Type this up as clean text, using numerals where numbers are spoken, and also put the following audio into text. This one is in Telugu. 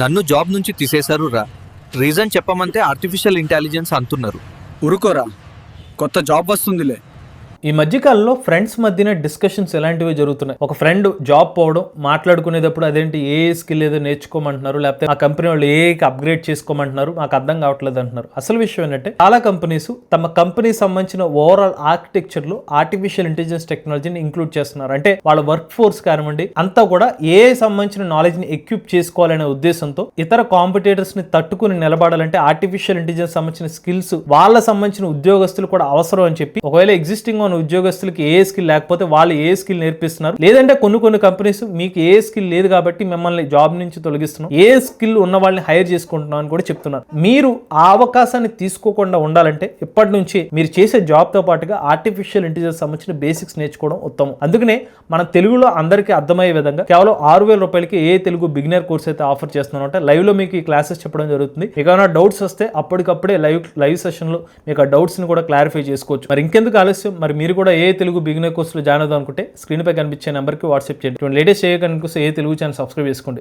నన్ను జాబ్ నుంచి తీసేశారు రా. రీజన్ చెప్పమంటే ఆర్టిఫిషియల్ ఇంటెలిజెన్స్ అంటున్నారు. ఊరుకోరా, కొత్త జాబ్ వస్తుందిలే. ఈ మధ్యకాలంలో ఫ్రెండ్స్ మధ్యన డిస్కషన్స్ ఎలాంటివి జరుగుతున్నాయి. ఒక ఫ్రెండ్ జాబ్ పోవడం, మాట్లాడుకునేటప్పుడు అదేంటి ఏ స్కిల్ ఏదో నేర్చుకోమంటున్నారు, లేకపోతే ఆ కంపెనీ వాళ్ళు అప్గ్రేడ్ చేసుకోమంటున్నారు, నాకు అర్థం కావట్లేదు అంటున్నారు. అసలు విషయం ఏంటంటే చాలా కంపెనీస్ తమ కంపెనీ సంబంధించిన ఓవరాల్ ఆర్కిటెక్చర్ లో ఆర్టిఫిషియల్ ఇంటెలిజెన్స్ టెక్నాలజీని ఇంక్లూడ్ చేస్తున్నారు. అంటే వాళ్ళ వర్క్ ఫోర్స్ కానివ్వండి అంతా కూడా సంబంధించిన నాలెడ్జ్ ని ఎక్విప్ చేసుకోవాలనే ఉద్దేశంతో ఇతర కాంపిటేటర్స్ ని తట్టుకుని నిలబడాలంటే ఆర్టిఫిషియల్ ఇంటెలిజెన్స్ సంబంధించిన స్కిల్స్ వాళ్ళ సంబంధించిన ఉద్యోగస్తులు కూడా అవసరం అని చెప్పి, ఒకవేళ ఎగ్జిస్టింగ్ ఉద్యోగస్తులకి ఏ స్కిల్ లేకపోతే వాళ్ళు ఏ స్కిల్ నేర్పిస్తున్నారు, లేదంటే కొన్ని కంపెనీస్ మీకు ఏ స్కిల్ లేదు కాబట్టి మిమ్మల్ని జాబ్ నుంచి తొలగిస్తున్నాం, ఏ స్కిల్ ఉన్న వాళ్ళని హైర్ చేసుకుంటున్నాం అని కూడా చెప్తున్నారు. మీరు ఆ అవకాశాన్ని తీసుకోకుండా ఉండాలంటే ఇప్పటి నుంచి మీరు చేసే జాబ్ తో పాటుగా ఆర్టిఫిషియల్ ఇంటెలిజెన్స్ సంబంధించిన బేసిక్స్ నేర్చుకోవడం ఉత్తమం. అందుకనే మన తెలుగులో అందరికీ అర్థమయ్యే విధంగా కేవలం 6,000 రూపాయలకి తెలుగు బిగినర్ కోర్స్ అయితే ఆఫర్ చేస్తున్నాం. అంటే లైవ్ లో మీకు ఈ క్లాసెస్ చెప్పడం జరుగుతుంది. మీకు ఏమైనా డౌట్స్ వస్తే అప్పటికప్పుడే లైవ్ సెషన్ లో మీకు ఆ డౌట్స్ ని కూడా క్లారిఫై చేసుకోవచ్చు. మరి ఇంకెందుకు ఆలస్యం, మరి మీరు కూడా తెలుగు బిగినర్ కోర్సులో జాయిన్ అవుదాం అనుకుంటే స్క్రీన్ పై కనిపించే నెంబర్కి వాట్సాప్ చేయండి. లేటెస్ట్ తెలుగు ఛానల్ సబ్స్క్రైబ్ చేసుకోండి.